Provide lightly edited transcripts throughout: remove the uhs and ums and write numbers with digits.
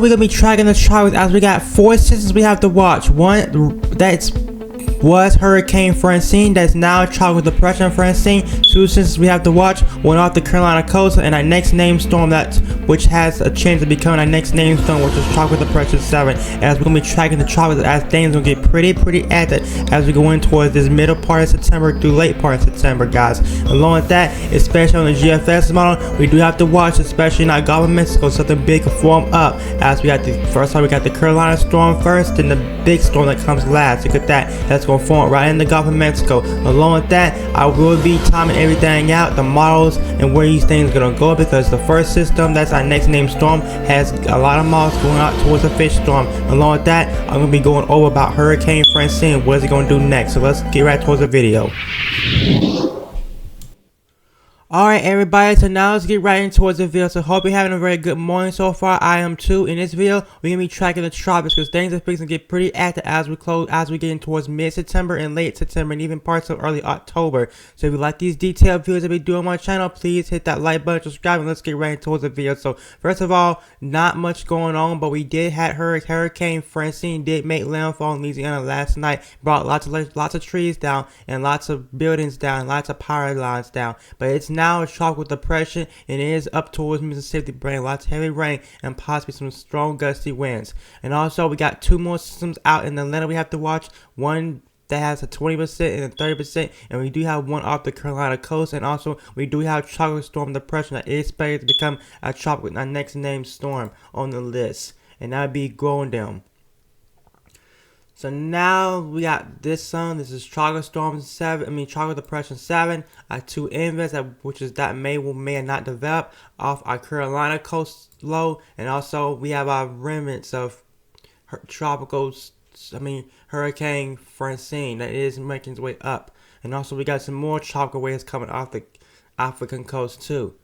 We're gonna be tracking the charts as we got 4 systems we have to watch. One was Hurricane Francine, that's now Tropical Depression Francine. 2 systems we have to watch, one off the Carolina coast, and our next named storm which has a chance of becoming our next named storm, which is Tropical Depression 7. As we're gonna be tracking the tropics as things gonna get pretty active as we go in towards this middle part of September through late part of September, guys. Along with that, especially on the GFS model, we do have to watch, especially in our governments, because something big can form up. As we got the first time we got the Carolina storm first, then the big storm that comes last. Look at that. That's gonna form right in the Gulf of Mexico. Along with that, I will be timing everything out, the models and where these things gonna go, because the first system that's our next named storm has a lot of models going out towards a fish storm. Along with that, I'm gonna be going over about Hurricane Francine. What is it gonna do next? So let's get right towards the video. Alright everybody, so now let's get right into towards the video. So hope you're having a very good morning so far. I am too. In this video, we're gonna be tracking the tropics because things are fixing to get pretty active as we get in towards mid-September and late September and even parts of early October. So if you like these detailed videos that we do on my channel, please hit that like button, subscribe, and let's get right into towards the video. So first of all, not much going on, but we did have Hurricane Francine did make landfall in Louisiana last night. Brought lots of trees down and lots of buildings down, and lots of power lines down. But it's now a tropical depression and it is up towards Mississippi, bringing lots of heavy rain and possibly some strong gusty winds. And also we got 2 more systems out in Atlanta we have to watch. One that has a 20% and a 30%, and we do have one off the Carolina coast, and also we do have tropical storm depression that is expected to become a tropical, our next named storm on the list, and that would be Growendam. So now we got this one. This is Tropical Storm 7. Tropical Depression 7. Our 2 invents, which is that may or may not develop off our Carolina coast low, and also we have our remnants of Hurricane Francine that is making its way up, and also we got some more tropical waves coming off the African coast too.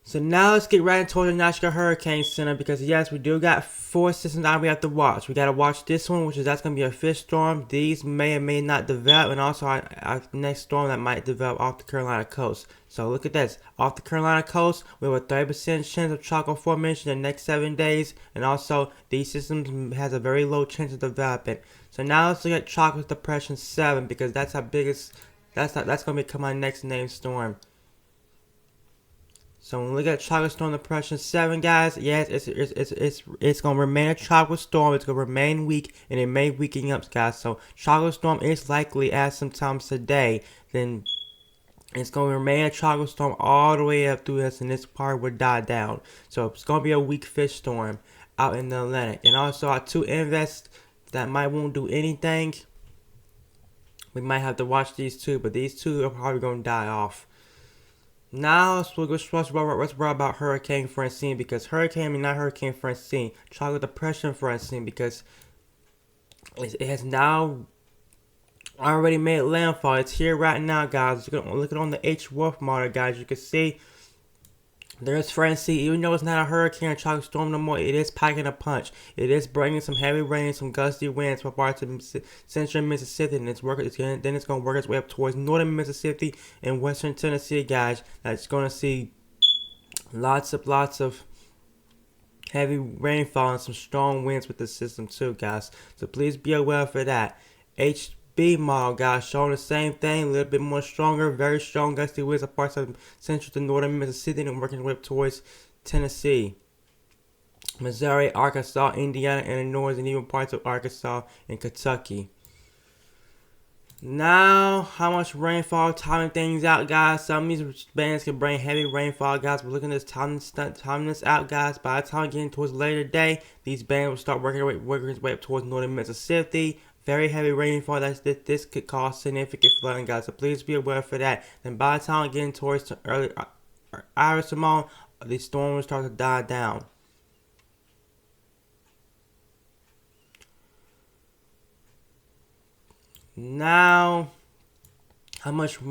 So now let's get right into the National Hurricane Center, because yes, we do got 4 systems that we have to watch. We got to watch this one, which is that's going to be a fish storm. These may or may not develop, and also our next storm that might develop off the Carolina coast. So look at this. Off the Carolina coast, we have a 30% chance of tropical formation in the next 7 days, and also these systems has a very low chance of developing. So now let's look at Tropical Depression 7, because that's our biggest, that's going to become our next named storm. So when we look at Tropical Storm Depression 7, guys, yes, it's going to remain a tropical storm. It's going to remain weak, and it may weaken up, guys. So Tropical Storm is likely as sometimes today, then it's going to remain a tropical storm all the way up through this, and this part will die down. So it's going to be a weak fish storm out in the Atlantic. And also our 2 invests that might won't do anything. We might have to watch these 2, but these 2 are probably going to die off. Now let's worry about Hurricane Francine, because not Hurricane Francine, Tropical Depression Francine, because it has now already made landfall. It's here right now, guys. Look at on the H. Wolf model, guys. You can see there's Francine. Even though it's not a hurricane or tropical storm no more, it is packing a punch. It is bringing some heavy rain, some gusty winds for parts of central Mississippi, and it's going to work its way up towards northern Mississippi and western Tennessee, guys. That's going to see lots of heavy rainfall and some strong winds with the system too, guys. So please be aware for that. HB model, guys, showing the same thing, a little bit more stronger, very strong gusty winds of parts of central to northern Mississippi and working way up towards Tennessee, Missouri, Arkansas, Indiana, Illinois, and even parts of Arkansas and Kentucky. Now, how much rainfall, timing things out, guys. Some of these bands can bring heavy rainfall, guys. We're looking at this timing this out, guys. By the time getting towards later day, these bands will start working its way up towards northern Mississippi. Very heavy rainfall. This could cause significant flooding, guys. So please be aware for that. Then by the time getting towards the early Irish Simone, the storm will start to die down. Now, how much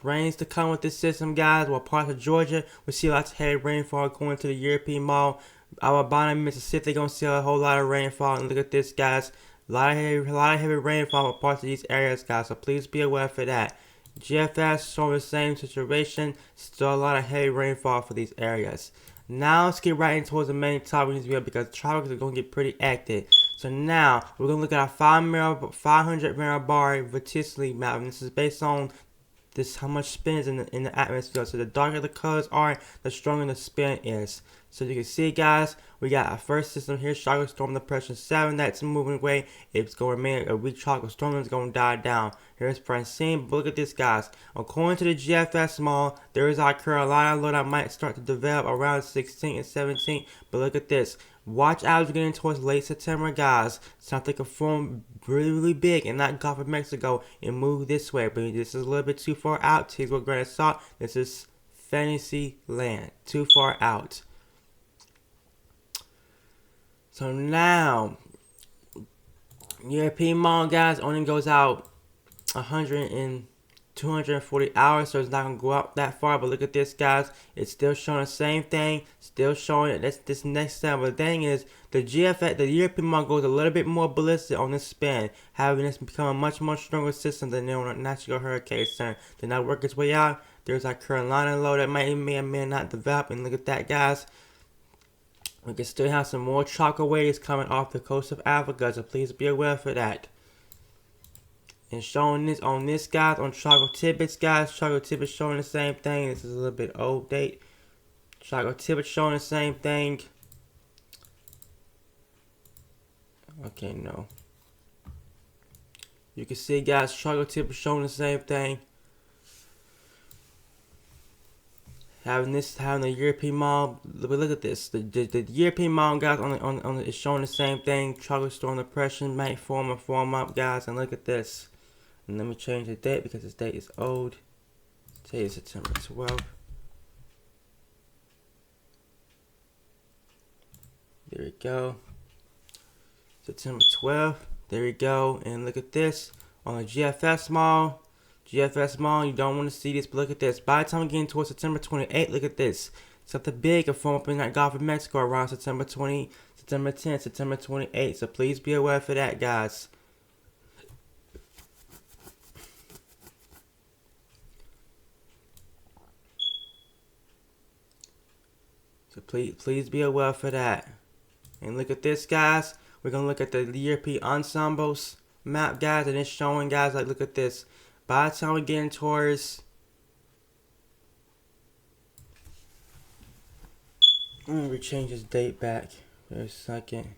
rains to come with this system, guys? Well, parts of Georgia, we see lots of heavy rainfall going to the European Mall. Alabama and Mississippi gonna see a whole lot of rainfall. And look at this, guys. A lot of heavy rainfall with parts of these areas, guys. So please be aware for that. GFS showing the same situation. Still a lot of heavy rainfall for these areas. Now let's get right into the main topic as well, because tropics are going to get pretty active. So now we're going to look at our 500 millibar vertically map, and this is based on this how much spin is in the atmosphere. So the darker the colors are, the stronger the spin is. So you can see, guys, we got our first system here, tropical storm depression 7, that's moving away. It's going to remain a weak tropical storm, and it's going to die down. Here's Francine, but look at this, guys. According to the GFS model, there is our Carolina low that might start to develop around 16 and 17, but look at this. Watch out as we're getting towards late September, guys. Something could form really big in that Gulf of Mexico and move this way. But this is a little bit too far out. Take with a grain of salt. This is fantasy land. Too far out. So now, European model, guys, only goes out 100 and 240 hours, so it's not going to go out that far. But look at this, guys. It's still showing the same thing. Still showing it. This next step. But the thing is, the GFX, the European model goes a little bit more ballistic on this span, having this become a much more stronger system than the natural hurricane center. Did not work its way out. There's our Carolina low that may or may not develop. And look at that, guys. We can still have some more tropical waves coming off the coast of Africa, so please be aware for that. And showing this on this, guys, on tropical tidbits, guys. Tropical tidbits showing the same thing. This is a little bit old date. Tropical tidbits showing the same thing. Okay, no. You can see, guys, tropical tidbits showing the same thing. Having the European model, look at this. The European model, guys, is showing the same thing. Tropical storm depression might form up, guys. And look at this. And let me change the date because this date is old. Today is September 12th. There we go. September 12th. There we go. And look at this on the GFS model. GFS model, you don't want to see this, but look at this. By the time we get towards September 28th, look at this. Something big will form up in that Gulf of Mexico around September 10, September 28th. So please be aware for that, guys. So please be aware for that. And look at this, guys. We're going to look at the European ensembles map, guys. And it's showing, guys, like, look at this. By the time we get in towards... Let me change this date back for a second.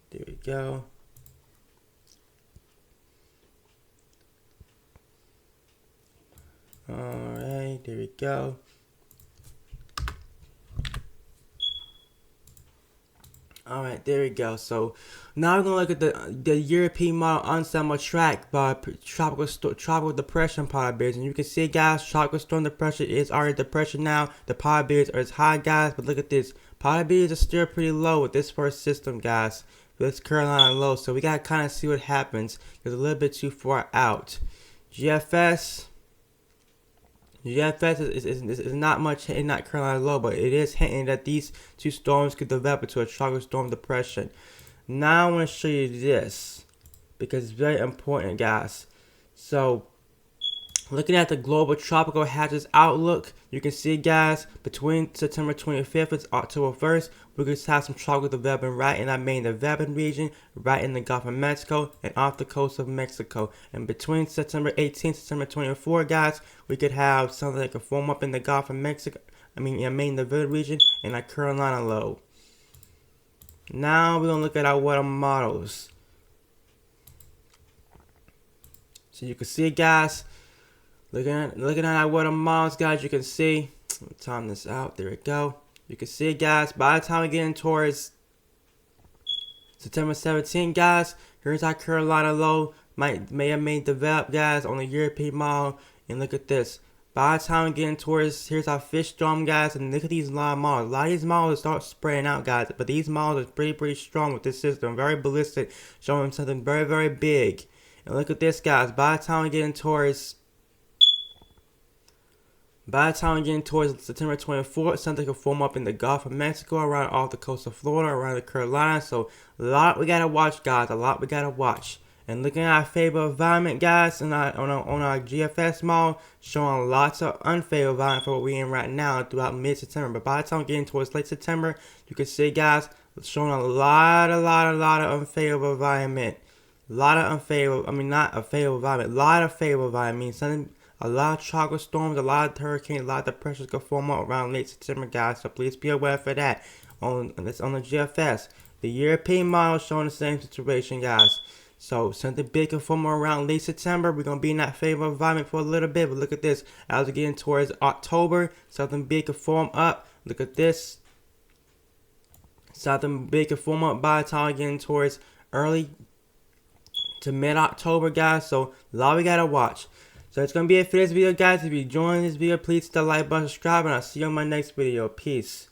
There we go. Alright, there we go. Alright, there we go. So now we're gonna look at the European model ensemble track by tropical depression probabilities, and you can see, guys, tropical storm depression is already depression now. The probabilities are as high, guys, but look at this. Probabilities are still pretty low with this first system, guys. This Carolina low, so we gotta kind of see what happens. It's a little bit too far out. GFS is not much in that Carolina low, but it is hinting that these two storms could develop into a tropical storm depression. Now I want to show you this because it's very important, guys. So, looking at the global tropical hazards outlook, you can see, guys, between September 25th and October 1st, we're going to have some tropical development right in that main development region, right in the Gulf of Mexico, and off the coast of Mexico. And between September 18th and September 24th, guys, we could have something that could form up in the Gulf of Mexico, in main development region, and like Carolina low. Now we're going to look at our weather models. So you can see, guys, looking at our weather models, guys, you can see, let me time this out, there we go. You can see, guys, by the time we get in towards September 17th, guys, here's our Carolina low, may develop, guys, on the European model. And look at this. By the time we get in towards, here's our fish storm, guys, and look at these models. A lot of these models start spreading out, guys, but these models are pretty strong with this system, very ballistic, showing something very big. And look at this, guys, by the time we get in towards September 24th, something could form up in the Gulf of Mexico, around off the coast of Florida, around the Carolinas. So a lot we gotta watch, guys. A lot we gotta watch. And looking at our favorable environment, guys, on our GFS model, showing lots of unfavorable environment for what we're in right now throughout mid-September. But by the time getting towards late September, you can see, guys, showing a lot of unfavorable environment. A lot of unfavorable, I mean not a favorable environment, a lot of favorable environment. I mean something, a lot of tropical storms, a lot of hurricanes, a lot of depressions could form up around late September, guys. So please be aware for that. That's on the GFS. The European model showing the same situation, guys. So something big can form around late September. We're gonna be in that favorable environment for a little bit, but look at this. As we're getting towards October, something big can form up. Look at this. Something big can form up by the time we're getting towards early to mid-October, guys. So a lot we gotta watch. So it's gonna be it for this video, guys. If you enjoyed this video, please hit the like button, subscribe, and I'll see you on my next video. Peace.